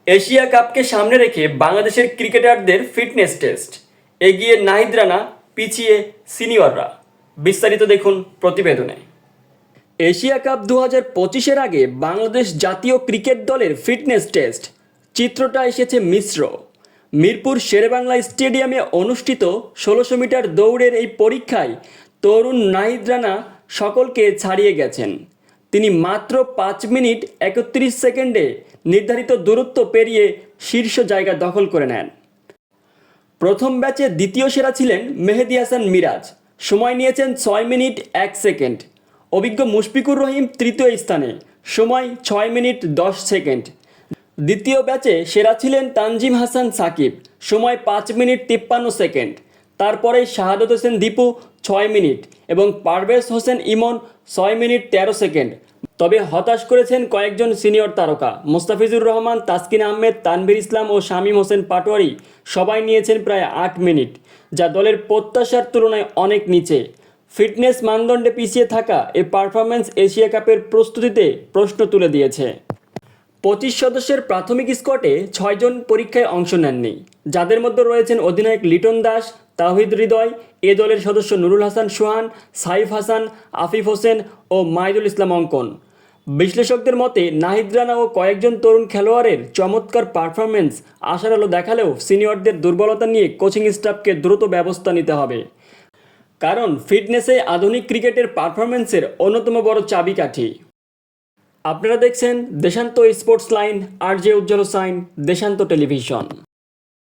Asia কাপকে সামনে রেখে বাংলাদেশের ক্রিকেটারদের ফিটনেস টেস্ট, এগিয়ে নাহিদ রানা, পিছিয়ে সিনিয়ররা। বিস্তারিত দেখুন প্রতিবেদনে। এশিয়া কাপ 2025-এর আগে বাংলাদেশ জাতীয় ক্রিকেট দলের ফিটনেস টেস্ট চিত্রটা এসেছে মিশ্র। মিরপুর শেরেবাংলা স্টেডিয়ামে অনুষ্ঠিত 1600 মিটার দৌড়ের এই পরীক্ষায় তরুণ নাহিদ রানা সকলকে ছাড়িয়ে গেছেন। তিনি মাত্র 5 মিনিট 31 সেকেন্ডে নির্ধারিত দূরত্ব পেরিয়ে শীর্ষ জায়গা দখল করে নেন। প্রথম ব্যাচে দ্বিতীয় সেরা ছিলেন মেহেদী হাসান মিরাজ, সময় নিয়েছেন 6 মিনিট 1 সেকেন্ড। অভিজ্ঞ মুশফিকুর রহিম তৃতীয় স্থানে, সময় 6 মিনিট 10 সেকেন্ড। দ্বিতীয় ব্যাচে সেরা ছিলেন তানজিম হাসান সাকিব, সময় 5 মিনিট 53 সেকেন্ড। তারপরে শাহাদত হোসেন দীপু 6 মিনিট এবং পারভেজ হোসেন ইমন 6 মিনিট 13 সেকেন্ড। তবে হতাশ করেছেন কয়েকজন সিনিয়র তারকা। মোস্তাফিজুর রহমান, তাসকিন আহমেদ, তানভীর ইসলাম ও শামীম হোসেন পাটোয়ারি সবাই নিয়েছেন প্রায় 8 মিনিট, যা দলের প্রত্যাশার তুলনায় অনেক নিচে। ফিটনেস মানদণ্ডে পিছিয়ে থাকা এ পারফরম্যান্স এশিয়া কাপের প্রস্তুতিতে প্রশ্ন তুলে দিয়েছে। 25 সদস্যের প্রাথমিক স্কোয়াডে 6 জন পরীক্ষায় অংশ নেননি, যাদের মধ্যে রয়েছেন অধিনায়ক লিটন দাস, তাওহিদ হৃদয়, এ দলের সদস্য নুরুল হাসান সোহান, সাইফ হাসান, আফিফ হোসেন ও মাহিদুল ইসলাম অঙ্কন। বিশ্লেষকদের মতে নাহিদ রানা ও কয়েকজন তরুণ খেলোয়াড়ের চমৎকার পারফরম্যান্স আশার আলো দেখালেও সিনিয়রদের দুর্বলতা নিয়ে কোচিং স্টাফকে দ্রুত ব্যবস্থা নিতে হবে, কারণ ফিটনেসে আধুনিক ক্রিকেটের পারফরম্যান্সের অন্যতম বড় চাবিকাঠি। আপনারা দেখছেন দেশান্ত স্পোর্টস লাইন, আর জে উজ্জ্বল হোসাইন, দেশান্ত টেলিভিশন।